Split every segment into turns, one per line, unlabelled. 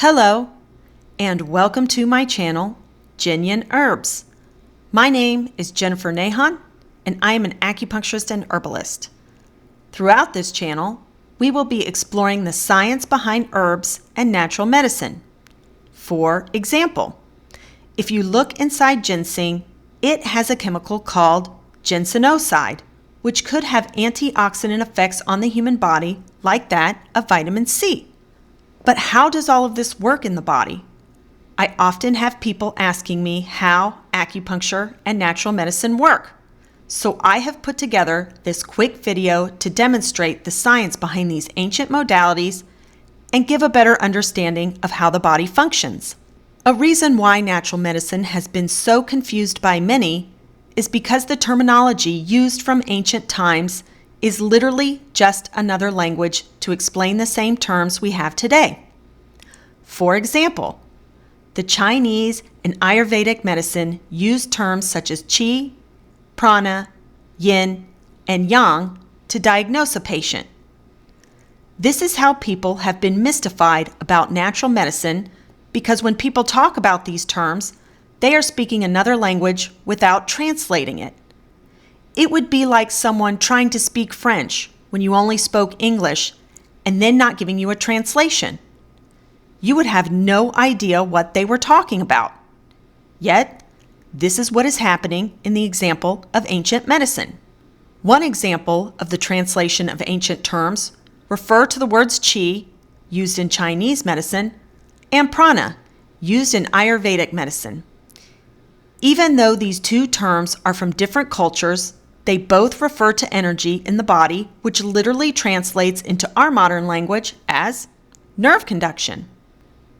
Hello, and welcome to my channel, Jinyan Herbs. My name is Jennifer Nahan, and I am an acupuncturist and herbalist. Throughout this channel, we will be exploring the science behind herbs and natural medicine. For example, if you look inside ginseng, it has a chemical called ginsenoside, which could have antioxidant effects on the human body like that of vitamin C. But how does all of this work in the body? I often have people asking me how acupuncture and natural medicine work. So I have put together this quick video to demonstrate the science behind these ancient modalities and give a better understanding of how the body functions. A reason why natural medicine has been so confused by many is because the terminology used from ancient times is literally just another language to explain the same terms we have today. For example, the Chinese and Ayurvedic medicine used terms such as qi, prana, yin, and yang to diagnose a patient. This is how people have been mystified about natural medicine because when people talk about these terms, they are speaking another language without translating it. It would be like someone trying to speak French when you only spoke English and then not giving you a translation. You would have no idea what they were talking about. Yet, this is what is happening in the example of ancient medicine. One example of the translation of ancient terms refer to the words qi, used in Chinese medicine, and prana, used in Ayurvedic medicine. Even though these two terms are from different cultures, they both refer to energy in the body, which literally translates into our modern language as nerve conduction.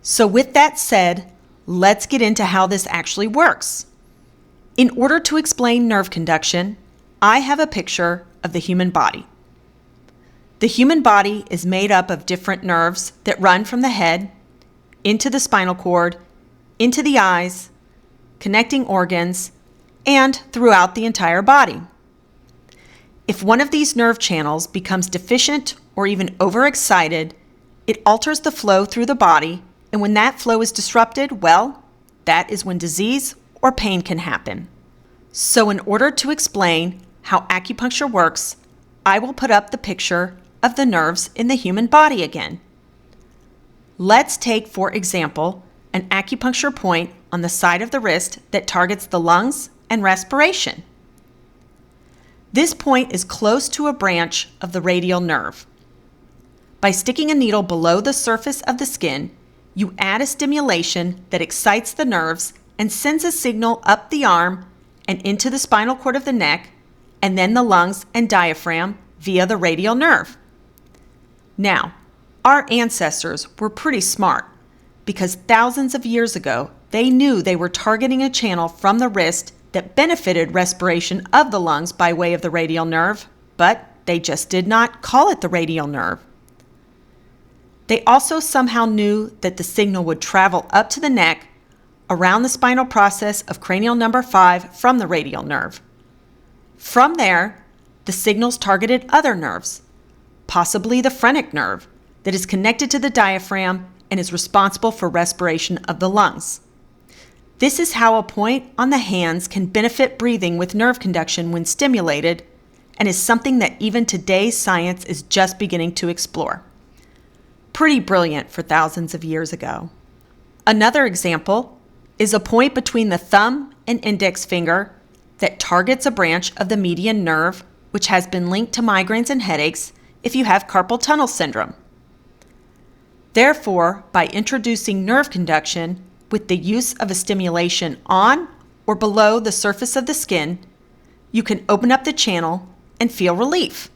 So with that said, let's get into how this actually works. In order to explain nerve conduction, I have a picture of the human body. The human body is made up of different nerves that run from the head, into the spinal cord, into the eyes, connecting organs, and throughout the entire body. If one of these nerve channels becomes deficient or even overexcited, it alters the flow through the body, and when that flow is disrupted, well, that is when disease or pain can happen. So in order to explain how acupuncture works, I will put up the picture of the nerves in the human body again. Let's take, for example, an acupuncture point on the side of the wrist that targets the lungs and respiration. This point is close to a branch of the radial nerve. By sticking a needle below the surface of the skin, you add a stimulation that excites the nerves and sends a signal up the arm and into the spinal cord of the neck, and then the lungs and diaphragm via the radial nerve. Now, our ancestors were pretty smart because thousands of years ago, they knew they were targeting a channel from the wrist that benefited respiration of the lungs by way of the radial nerve, but they just did not call it the radial nerve. They also somehow knew that the signal would travel up to the neck around the spinal process of cranial number 5 from the radial nerve. From there, the signals targeted other nerves, possibly the phrenic nerve that is connected to the diaphragm and is responsible for respiration of the lungs. This is how a point on the hands can benefit breathing with nerve conduction when stimulated, and is something that even today's science is just beginning to explore. Pretty brilliant for thousands of years ago. Another example is a point between the thumb and index finger that targets a branch of the median nerve, which has been linked to migraines and headaches if you have carpal tunnel syndrome. Therefore, by introducing nerve conduction with the use of a stimulation on or below the surface of the skin, you can open up the channel and feel relief.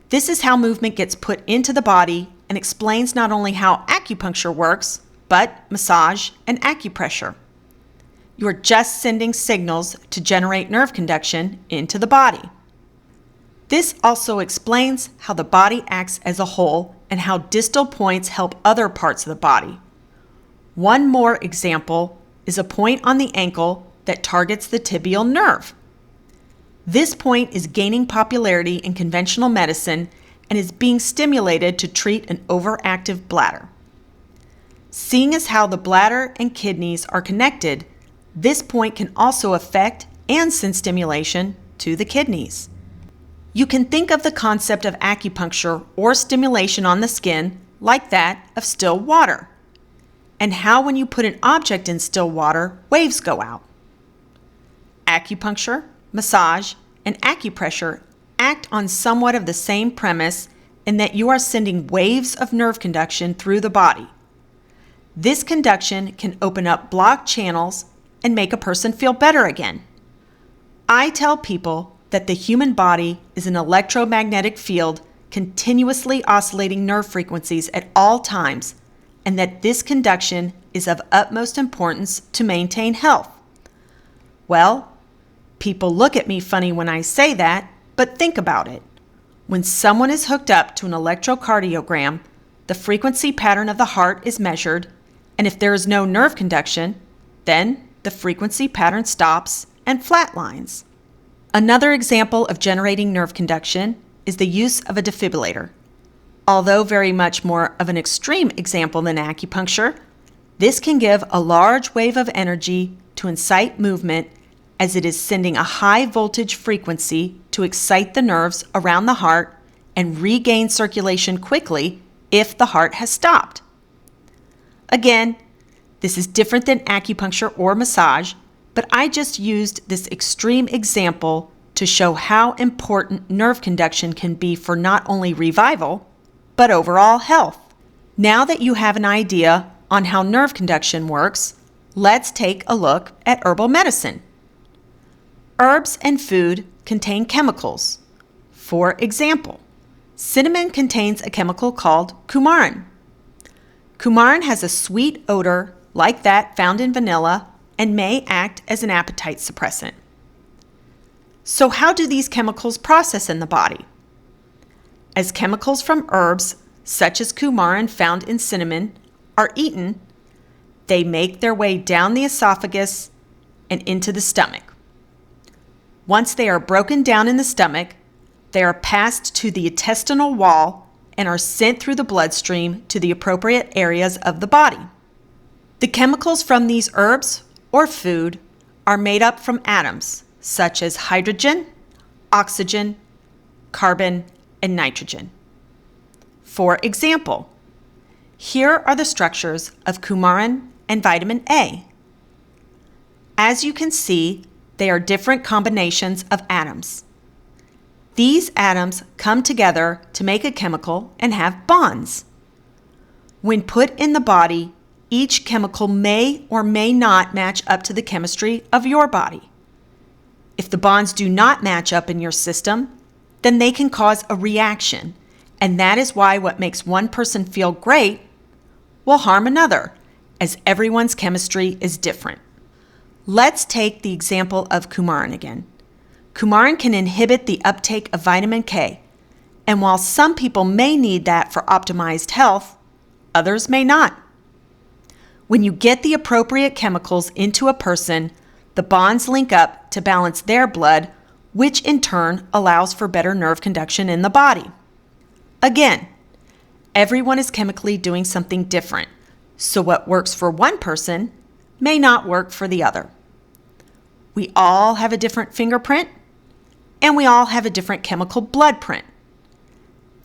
This is how movement gets put into the body and explains not only how acupuncture works, but massage and acupressure. You are just sending signals to generate nerve conduction into the body. This also explains how the body acts as a whole and how distal points help other parts of the body. One more example is a point on the ankle that targets the tibial nerve. This point is gaining popularity in conventional medicine and is being stimulated to treat an overactive bladder. Seeing as how the bladder and kidneys are connected, this point can also affect and send stimulation to the kidneys. You can think of the concept of acupuncture or stimulation on the skin like that of still water, and how when you put an object in still water, waves go out. Acupuncture, massage, and acupressure act on somewhat of the same premise in that you are sending waves of nerve conduction through the body. This conduction can open up blocked channels and make a person feel better again. I tell people that the human body is an electromagnetic field continuously oscillating nerve frequencies at all times, and that this conduction is of utmost importance to maintain health. Well, people look at me funny when I say that, but think about it. When someone is hooked up to an electrocardiogram, the frequency pattern of the heart is measured, and if there is no nerve conduction, then the frequency pattern stops and flatlines. Another example of generating nerve conduction is the use of a defibrillator. Although very much more of an extreme example than acupuncture, this can give a large wave of energy to incite movement, as it is sending a high voltage frequency to excite the nerves around the heart and regain circulation quickly if the heart has stopped. Again, this is different than acupuncture or massage, but I just used this extreme example to show how important nerve conduction can be for not only revival, but overall health. Now that you have an idea on how nerve conduction works, let's take a look at herbal medicine. Herbs and food contain chemicals. For example, cinnamon contains a chemical called coumarin. Coumarin has a sweet odor like that found in vanilla and may act as an appetite suppressant. So how do these chemicals process in the body? As chemicals from herbs, such as coumarin found in cinnamon, are eaten, they make their way down the esophagus and into the stomach. Once they are broken down in the stomach, they are passed to the intestinal wall and are sent through the bloodstream to the appropriate areas of the body. The chemicals from these herbs or food are made up from atoms such as hydrogen, oxygen, carbon, and nitrogen. For example, here are the structures of coumarin and vitamin A. As you can see, they are different combinations of atoms. These atoms come together to make a chemical and have bonds. When put in the body, each chemical may or may not match up to the chemistry of your body. If the bonds do not match up in your system, then they can cause a reaction, and that is why what makes one person feel great will harm another, as everyone's chemistry is different. Let's take the example of coumarin again. Coumarin can inhibit the uptake of vitamin K, and while some people may need that for optimized health, others may not. When you get the appropriate chemicals into a person, the bonds link up to balance their blood, which in turn allows for better nerve conduction in the body. Again, everyone is chemically doing something different, so what works for one person may not work for the other. We all have a different fingerprint, and we all have a different chemical blood print.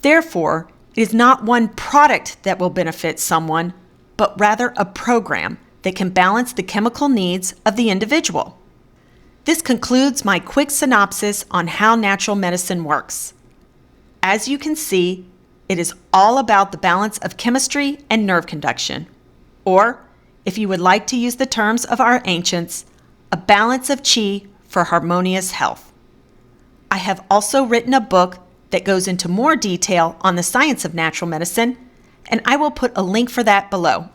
Therefore, it is not one product that will benefit someone, but rather a program that can balance the chemical needs of the individual. This concludes my quick synopsis on how natural medicine works. As you can see, it is all about the balance of chemistry and nerve conduction, or, if you would like to use the terms of our ancients, a balance of qi for harmonious health. I have also written a book that goes into more detail on the science of natural medicine, and I will put a link for that below.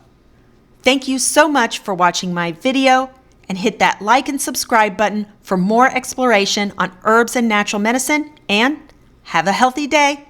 Thank you so much for watching my video, and hit that like and subscribe button for more exploration on herbs and natural medicine, and have a healthy day.